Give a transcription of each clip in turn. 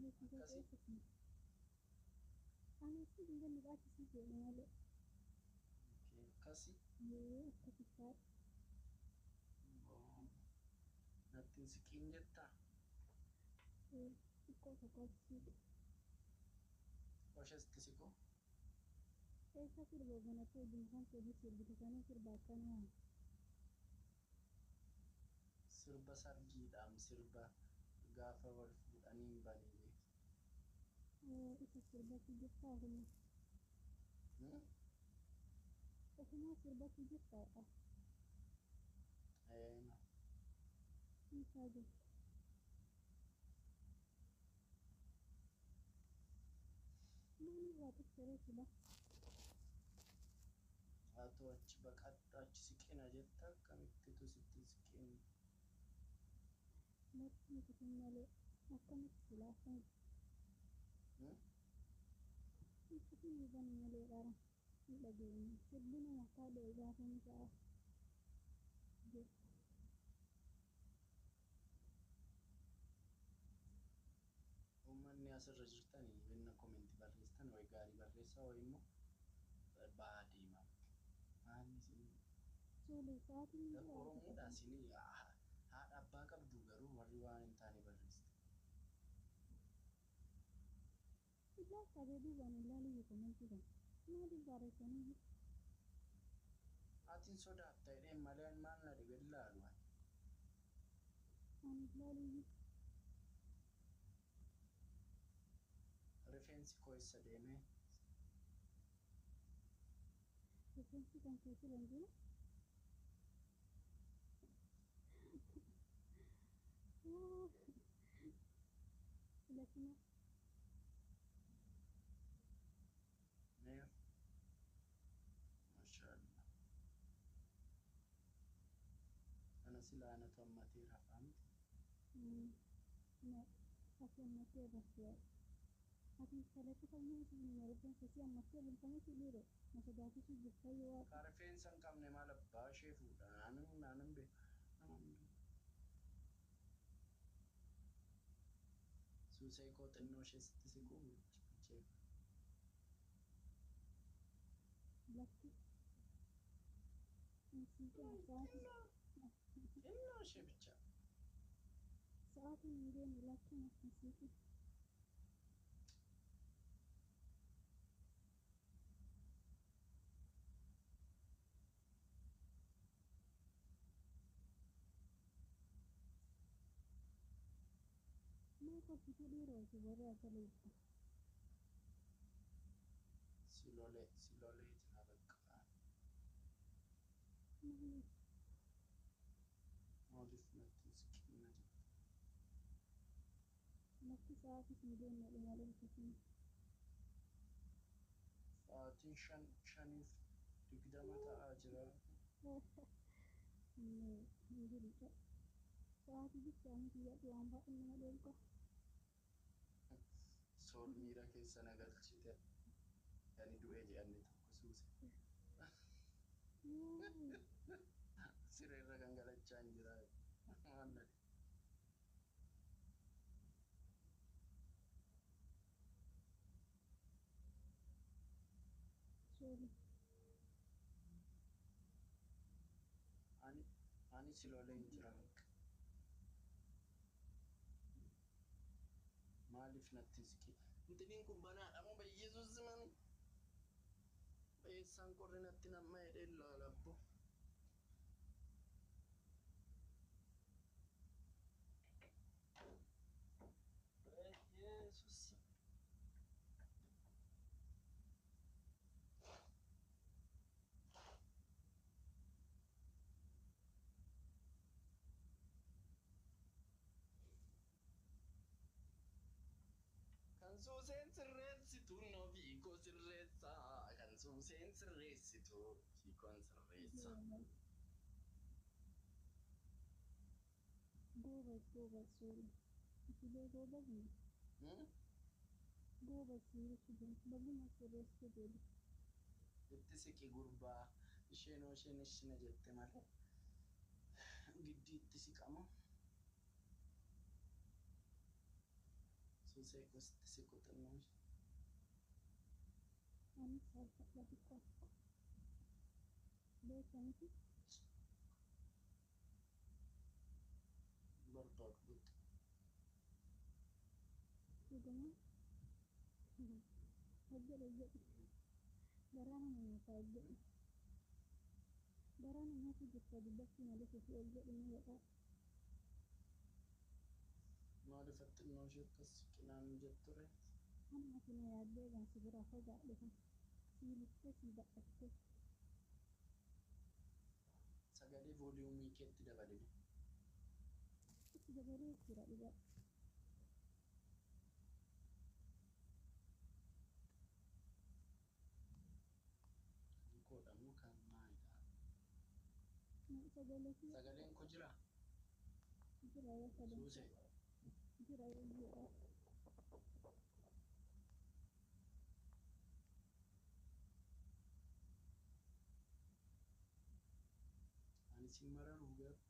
akkasii akkasii natti hin siqiin jettaa qoshasti siqu sirba sargiidhaam sirba gaafa wal fuudhanii hin banee haa ta'u achi baqadhu achi siqina jetta akkamittitu sitti siqin uummanni asirra jirtanii binna koomenti barreessitan way gaarii barreessaa way immoo ba'aa deemaa maalli isin oromoodha isin haadha abbaa qabdu garuu warri waan hin taane barreessite atiin sodaatta jedheen malee maal na dhibe ilaalu rifeensi koo eessa deeme Mashallah ana silaanatu ammatee rafaamti ka rifeensa hin qabne maal abbaa ishee fuudha naanan beeku suusee koo xinnoo ishee sitti siquu jechuudha xinnoo ishee bicha silolee jira bakka maaliif natti hin siqinna jetta sa'aatiin 5:20 ta'aa jira sool miira keessa nagalchite yani du'ee jedhanne tokko suuse sireerra gangalachaa hin jira waan nadi ani silolee hin jira maaliif natti siqi intiniin kun banaadha moo bayyeesuus man bayyeessaan qorri natti namma jedhee laalabbo bayyeesuus kan suuseen sirreessitu no fiikoo sirreessa kan suuseen sirreessitu fiikoon sirreessa itti siqi gurbaa isheenoo isheen ishina jette malee giddiitti siqama Suusee gosti siqu xinnoo Ani salphadha xiqqoo. Beekamti barbaadduutti. dhuguma hojjedhu garaa nama nyaataa hojjedhu. Garaa namaatu jirta dubbachuu malee ofii ol jedhu ni godhaa. Maaliif xinnoo ishee akkas siqinaan jetture? Ani ati na yaaddee gaansi biraa fagaadhe kan siiliftee sii badhattee Sagalee vooliyuumii keetti dabalime. itti dabalee jira dhugaa. Kan koodhamu kan maalidha? Sagaleen koo jira? Jira yoo sadan Suusee jira yoo jiidha. ani si mararuu garuu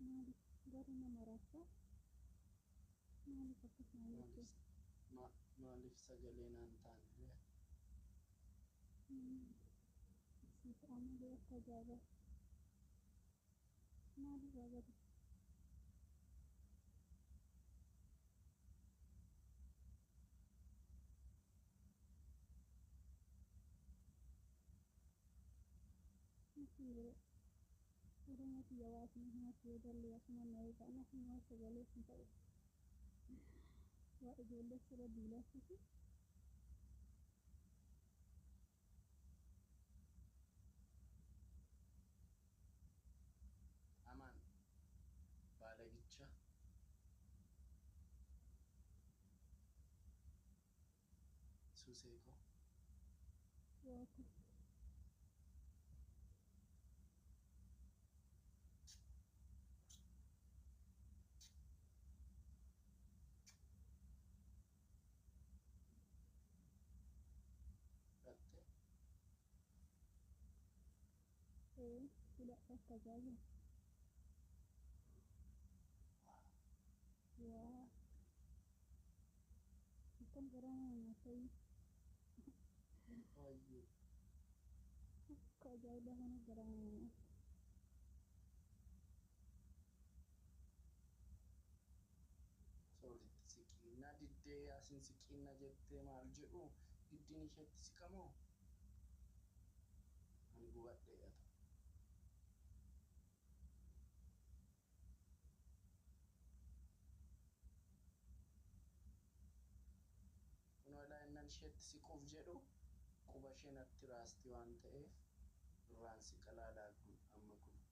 Maaliif garuu nama raaftaa? Maaliif akkasuma jettee? maaliif sagalee naan taane? Siif amalee akka ajaa'ibaa. Maalirraa gadi? Oromoo biyya waasni himatu yoo jalli asuma na eegaa na himaa sagalee hin ta'u. Waa ijoollee sirra duulaafisi. Amaan baalagicha Suusee koo Waaku fudhatte fudhadhe akka ajaa'iba. Waa akkam garaa nama nyaatayii baay'ee akka ajaa'ibaa kana garaa nama nyaata. soorritti siqiinna diddee asin siqiinna jettee maal jedhu giddiin isheetti siqamoo? Ani gubadheedha. Kunoo daa'imman isheetti siquuf jedhu quba ishee natti raasti waan ta'eef duraan siqa laalaa kun amma kun.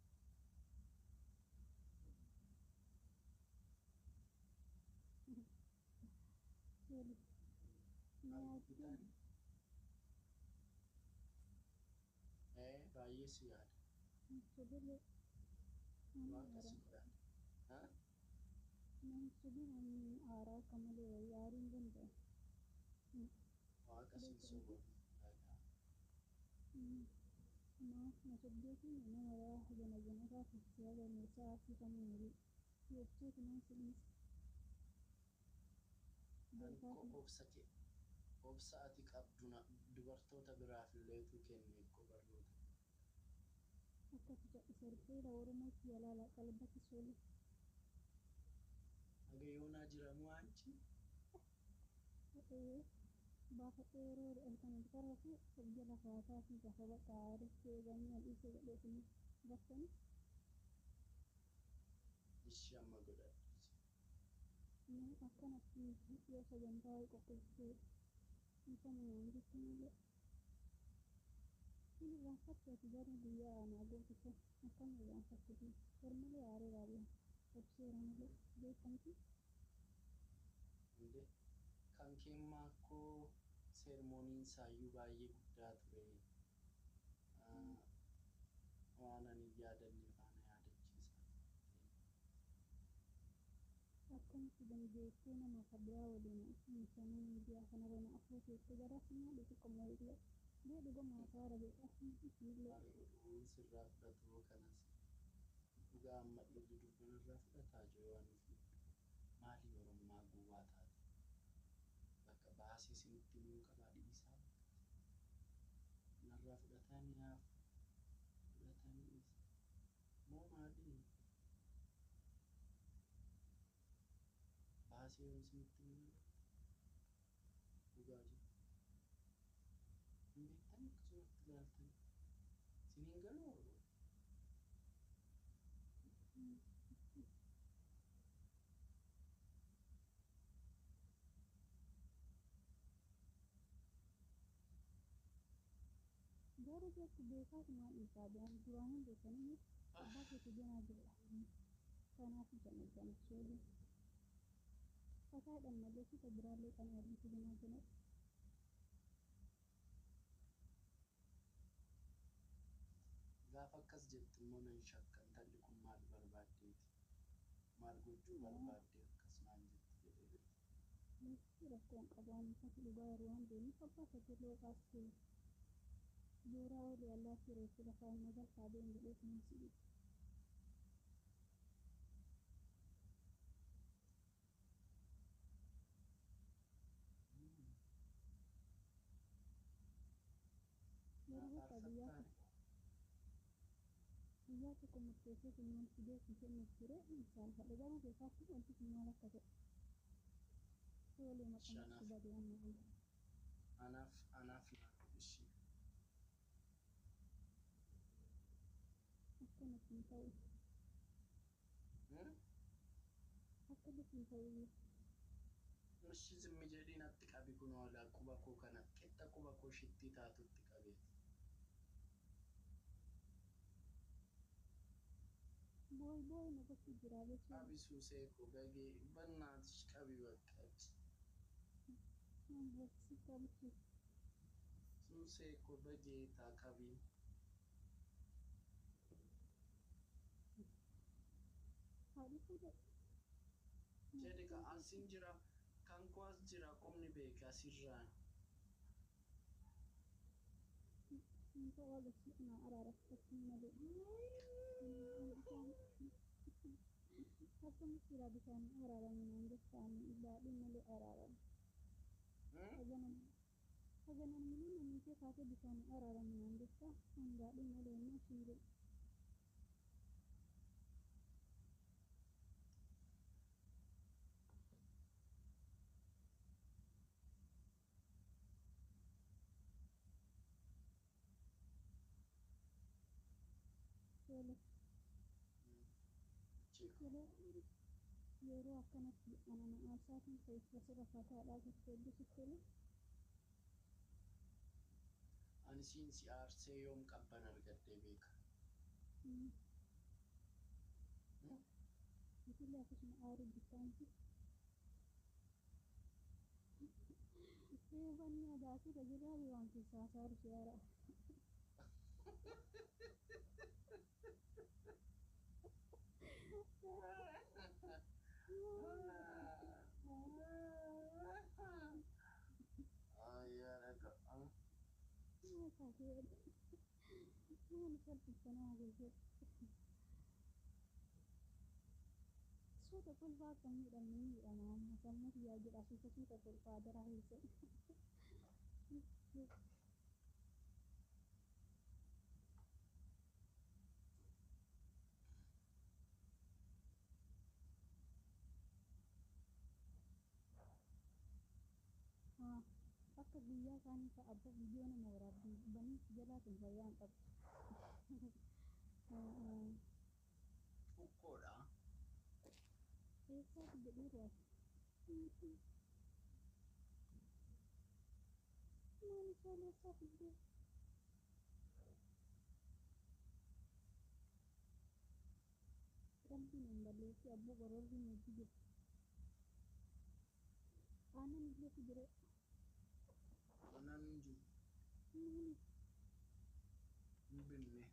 Tole na yaaddee baay'ee si yaada. sobilee nama Waaqa si aaraa godhan. nama sobii namni aaraa akka malee yaariin danda'e. Waaqa si sobu. Maaf na sobdeetiin nama raa gana gana taate siya gameessaa asii kan nuyi jechuutu nama sirriisa. Beekaafi Obsa ati qabdu dubartoota biraaf illeetu kenne eeguu barnoota. akkati jedhu sarbee Oromootti yalaala qalbatti solu. Hagayoonaa jiramu anchi. Baafadhee yeroo kan qarrafu obja lafaataa fi lafa bakka aadatti eeganii hal'iisee godheefini bakkani. Ishee amma godhadhu. Inni akkanatti yoo sagantaa qopheessee isa namaan jetti malee. Inni irraanfattati garuu guyyaa aanaa gootise akkam irraanfattati garmalee aaree raabee obseera malee beekamti. Inde kan keemmaa koo seermooniin saayyuu baay'ee guddaa ture. Waan ani yaadanne faana yaadachiisa. Akkamitti dandeettee nama kabraa waliin miidhamuu miidiyaa kanarra na afuufeette gara sinaa dhufu qomoo illee dhugama afaara beekaa Maal godhuu sirraa fudhatu kanas dhugaa amma dhiirri dubbanirraa fudhataa jiru waan nuti maal baasii isinitti himuu qabaa dhiisaa. Narraa fudhataniif moo maali? Baasii yoo isinitti himuu dhugaa jiru. Hin beektanii akkasumatti ilaaltanii isiniin galuu Gara jetti beekaas maal isaa deeman duraan hin beekanii abbaa keetti ganaa jira. Kanaaf jana soolii. Fataadhaan malee kita biraallee kan argitu ganaa jira. gaafa akkas jettu immoo nan shakka intalli kun maal barbaaddeeti? Maal gochuu barbaadde akkas naan jetti jedhee. Rakkoon qabaan isa dhugaa yeroo waan deemuuf abbaa keetti loo qaastee. Suuraa olii allaatti reefu lafaa magal kaabeen jedhee kunuunsi. Guyyaa tokko murteessee kunuunsi beeksisee murtiree misaan fadha garuu beekaatti wanti kun maal akka ta'e. Soolee maqaan badee amma anaaf ishii. Akkanatti hin ta'u. Akkanatti hin ta'u. Nushi zimmi jedhii natti qabi kun oolaa quba koo kana qixxa quba koo shittii taatutti qabeeti. Boy nakatti jira jechuudha. Abi suusee koo gagee bannaatish qabi baqqaati. Namatti qabdi. Suusee koo bagee taa qabi. Haadhi fuudhe. Jedhi ka asiin jira kan koo as jira qomni beeke asirraan. Minta wagasi na araraffatin malee. Akka mutira bishaan araaraminaan jechaan baadhiin malee araaramu. Haganan miluun namni kaatee bishaan araaraminaan jecha baadhiin malee immoo shiire. Yeroo akkanatti anana aasaatiin keessa sirra fataadhaa jettee eebbisittee. Ani siin si aarsee yoom qabban argaddee beeka. Itillee akkasuma aaruu bittaanti. Ishee wanni adaasii tajaajila waan keessaa saaru siyaara. Suuta kolfaa kan miidhamni miidhama amma sammuu biyyaa jedha suuta kolfaa daraa heessa. Akka guyyaa isaanii fa'a abba viidiyoo nama waraabbii banii jalaatiin fayyaan qabu. Fukkoodha. Eessaati jedhuudha. Maal isaa leessaa fiddee? Qalbiin hin balleessi abbuu gororri nuti jiru. Aannan illee fidire. Aannan hin jiru. Hin binne.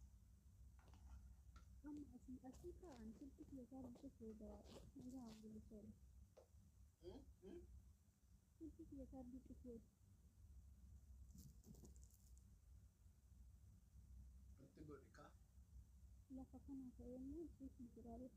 Amma asii ka'an silti keessaa biqiltuu gabaadha. Nagaa hambulu soora. Silti keessaa biqiltuu. Itti godhi kaa. Lafa kana ta'ee immoo silti jiraate.